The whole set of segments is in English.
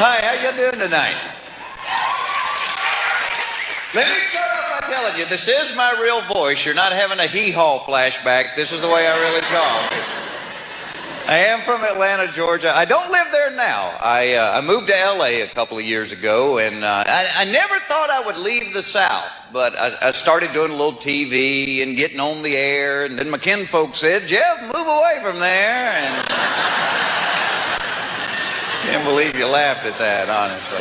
Hi, how you doing tonight? Let me start off by telling you, this is my real voice. You're not having a hee-haw flashback. This is the way I really talk. I am from Atlanta, Georgia. I don't live there now. I moved to L.A. a couple of years ago, and I never thought I would leave the South, but I started doing a little TV and getting on the air, and then my kinfolk said, Jeff, move away from there, and can't believe you laughed at that, honestly.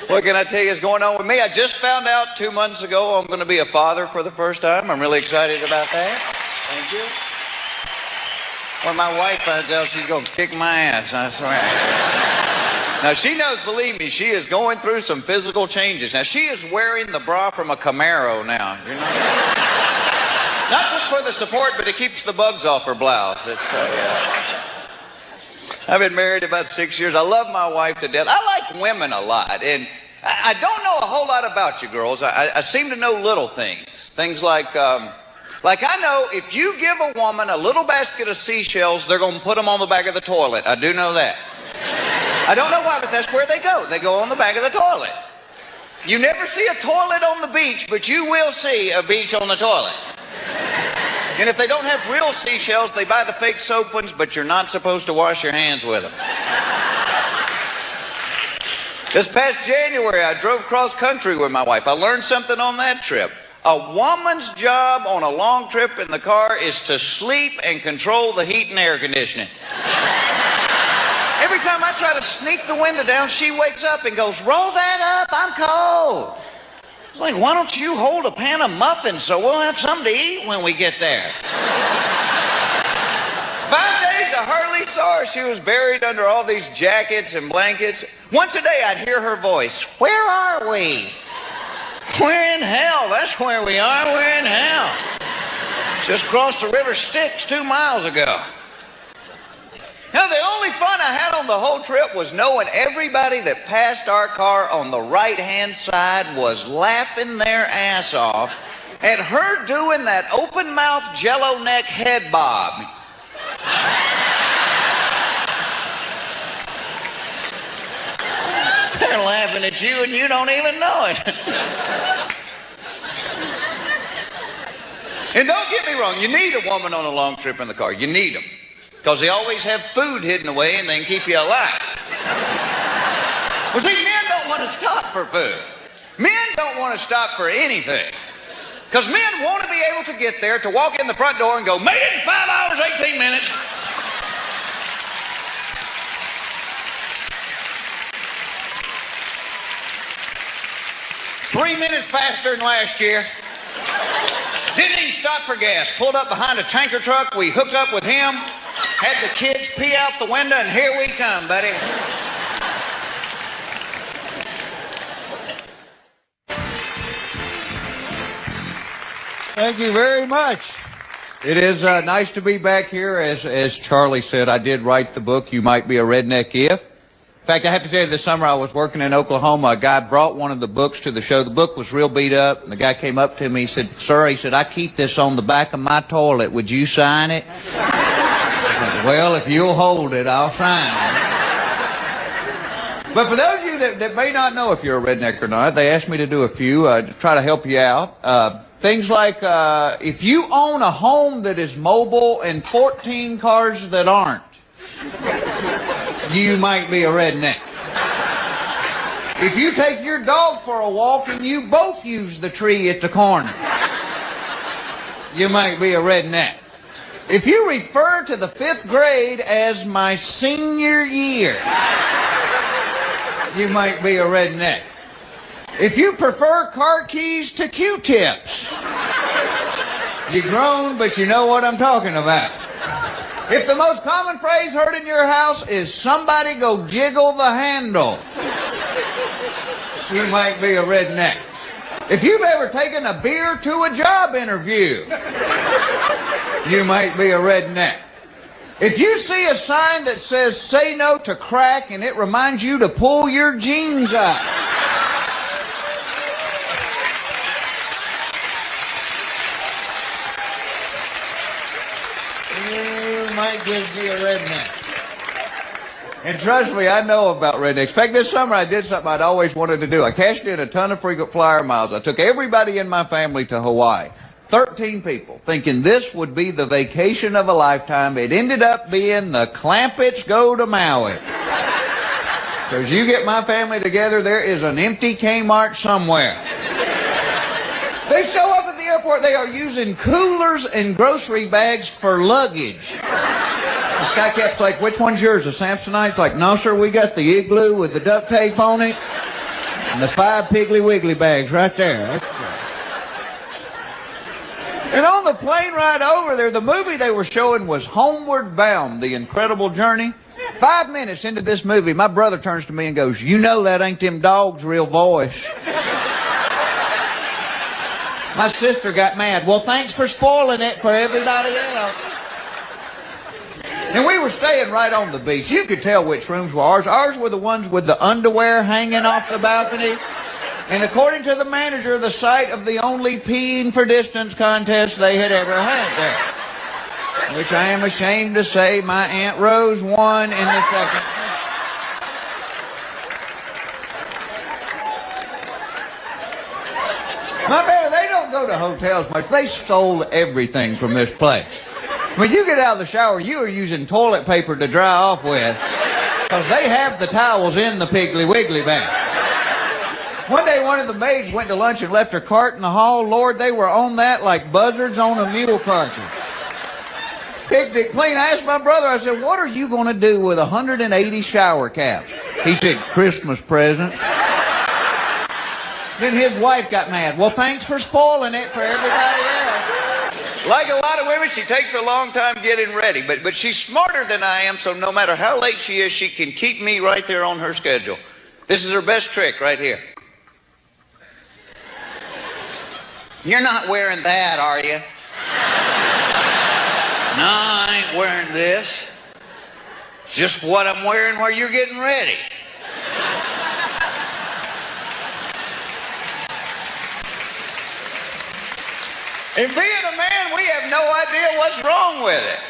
What can I tell you is going on with me? I just found out 2 months ago I'm going to be a father for the first time. I'm really excited about that. Thank you. When my wife finds out, she's going to kick my ass, I swear. Now, she knows, believe me, she is going through some physical changes. Now, she is wearing the bra from a Camaro now. You know? Not just for the support, but it keeps the bugs off her blouse. I've been married about 6 years. I love my wife to death. I like women a lot, and I don't know a whole lot about you girls. I seem to know little things. Things like I know if you give a woman a little basket of seashells, they're going to put them on the back of the toilet. I do know that. I don't know why, but that's where they go. They go on the back of the toilet. You never see a toilet on the beach, but you will see a beach on the toilet. And if they don't have real seashells, they buy the fake soap ones, but you're not supposed to wash your hands with them. This past January, I drove cross country with my wife. I learned something on that trip. A woman's job on a long trip in the car is to sleep and control the heat and air conditioning. Every time I try to sneak the window down, she wakes up and goes, roll that up, I'm cold. It's like, why don't you hold a pan of muffins so we'll have something to eat when we get there? 5 days I hardly saw her. She was buried under all these jackets and blankets. Once a day I'd hear her voice, where are we? We're in hell. That's where we are. We're in hell. Just crossed the river Styx 2 miles ago. Now, the only fun I had on the whole trip was knowing everybody that passed our car on the right-hand side was laughing their ass off at her doing that open-mouth jello neck head bob. They're laughing at you and you don't even know it. And don't get me wrong, you need a woman on a long trip in the car. You need them. Because they always have food hidden away and they can keep you alive. Well, see, men don't want to stop for food. Men don't want to stop for anything. Because men want to be able to get there, to walk in the front door and go, made it in 5 hours, 18 minutes. "3 minutes faster than last year. Didn't even stop for gas. Pulled up behind a tanker truck. We hooked up with him. Had the kids pee out the window, and here we come, buddy." Thank you very much. It is nice to be back here. As Charlie said, I did write the book, You Might Be a Redneck If. In fact, I have to tell you, this summer I was working in Oklahoma. A guy brought one of the books to the show. The book was real beat up, and the guy came up to me. He said, "Sir," he said, "I keep this on the back of my toilet. Would you sign it?" "Well, if you'll hold it, I'll sign it." But for those of you that may not know if you're a redneck or not, they asked me to do a few to try to help you out. Things like if you own a home that is mobile and 14 cars that aren't, you might be a redneck. If you take your dog for a walk and you both use the tree at the corner, you might be a redneck. If you refer to the 5th grade as my senior year, you might be a redneck. If you prefer car keys to Q-tips, you're grown, but you know what I'm talking about. If the most common phrase heard in your house is somebody go jiggle the handle, you might be a redneck. If you've ever taken a beer to a job interview, you might be a redneck. If you see a sign that says say no to crack and it reminds you to pull your jeans up, you might just be a redneck. And trust me, I know about rednecks. In fact, this summer I did something I'd always wanted to do. I cashed in a ton of frequent flyer miles. I took everybody in my family to Hawaii. 13 people, thinking this would be the vacation of a lifetime. It ended up being the Clampets go to Maui. Because you get my family together, there is an empty Kmart somewhere. They show up at the airport, they are using coolers and grocery bags for luggage. This guy kept like, which one's yours, the Samsonite's? Like, no sir, we got the Igloo with the duct tape on it. And the 5 Piggly Wiggly bags right there. And on the plane ride over there, the movie they were showing was Homeward Bound, The Incredible Journey. 5 minutes into this movie, my brother turns to me and goes, you know that ain't them dogs' real voice. My sister got mad. Well, thanks for spoiling it for everybody else. And we were staying right on the beach. You could tell which rooms were ours. Ours were the ones with the underwear hanging off the balcony. And according to the manager, the site of the only peeing for distance contest they had ever had there. Which I am ashamed to say my Aunt Rose won in the second. My man, they don't go to hotels much. They stole everything from this place. When you get out of the shower, you are using toilet paper to dry off with because they have the towels in the Piggly Wiggly bag. One day, one of the maids went to lunch and left her cart in the hall. Lord, they were on that like buzzards on a mule carcass. Picked it clean. I asked my brother, I said, what are you going to do with 180 shower caps? He said, Christmas presents. Then his wife got mad. Well, thanks for spoiling it for everybody else. Like a lot of women, she takes a long time getting ready, but she's smarter than I am, so no matter how late she is, she can keep me right there on her schedule. This is her best trick right here. You're not wearing that, are you? No, I ain't wearing this. It's just what I'm wearing while you're getting ready. And being a man, we have no idea what's wrong with it.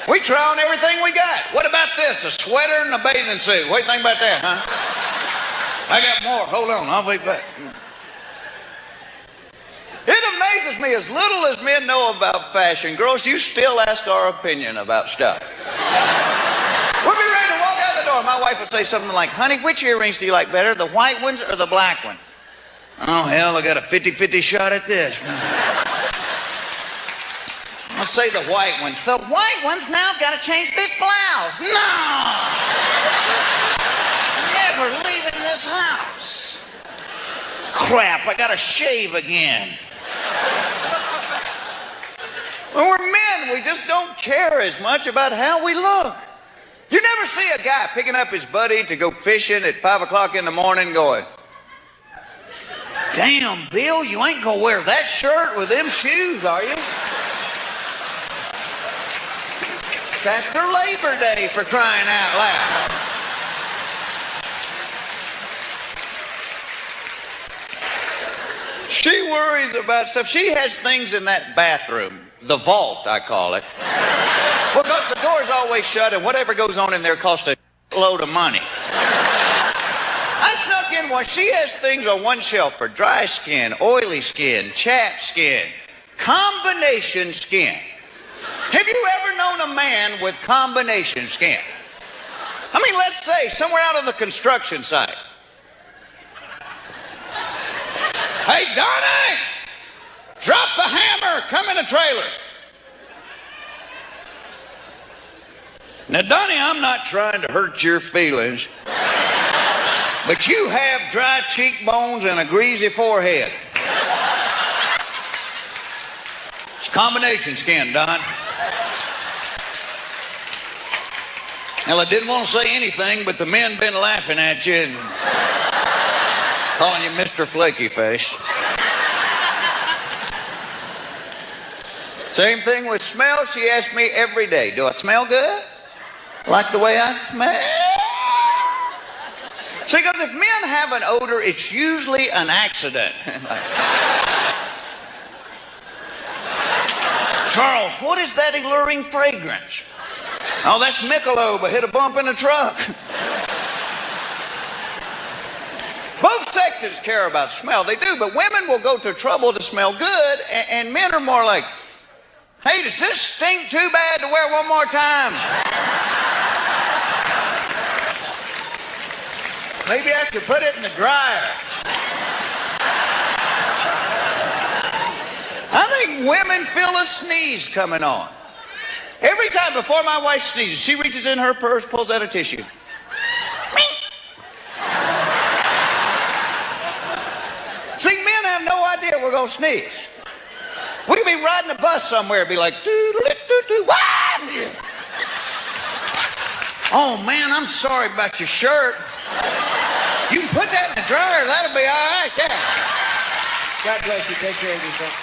We try on everything we got. What about this? A sweater and a bathing suit. What do you think about that, huh? I got more. Hold on, I'll be back. It amazes me, as little as men know about fashion, girls, you still ask our opinion about stuff. We'll be ready to walk out the door. My wife will say something like, honey, which earrings do you like better, the white ones or the black ones? Oh, hell, I got a 50-50 shot at this. I'll say the white ones. The white ones? Now I've got to change this blouse. No! Never leaving this house. Crap, I got to shave again. When we're men, we just don't care as much about how we look. You never see a guy picking up his buddy to go fishing at 5 o'clock in the morning going, damn, Bill, you ain't gonna wear that shirt with them shoes, are you? It's after Labor Day, for crying out loud. She worries about stuff. She has things in that bathroom, the vault, I call it, because the door's always shut and whatever goes on in there costs a load of money. I snuck in one. She has things on one shelf for dry skin, oily skin, chapped skin, combination skin. Have you ever known a man with combination skin? I mean, let's say somewhere out on the construction site. Hey, Donnie! Drop the hammer! Come in a trailer. Now, Donnie, I'm not trying to hurt your feelings, but you have dry cheekbones and a greasy forehead. It's combination skin, Don. Well, I didn't want to say anything, but the men been laughing at you and calling you Mr. Flaky Face. Same thing with smell. She asks me every day, do I smell good? Like the way I smell? See, because if men have an odor, it's usually an accident. Charles, what is that alluring fragrance? Oh, that's Michelob. I hit a bump in the truck. Both sexes care about smell. They do, but women will go to trouble to smell good, and men are more like, hey, does this stink too bad to wear one more time? Maybe I should put it in the dryer. I think women feel a sneeze coming on. Every time before my wife sneezes, she reaches in her purse, pulls out a tissue. See, men have no idea we're going to sneeze. We could be riding a bus somewhere and be like, oh man, I'm sorry about your shirt. You can put that in the dryer, that'll be all right, yeah. God bless you. Take care of yourself.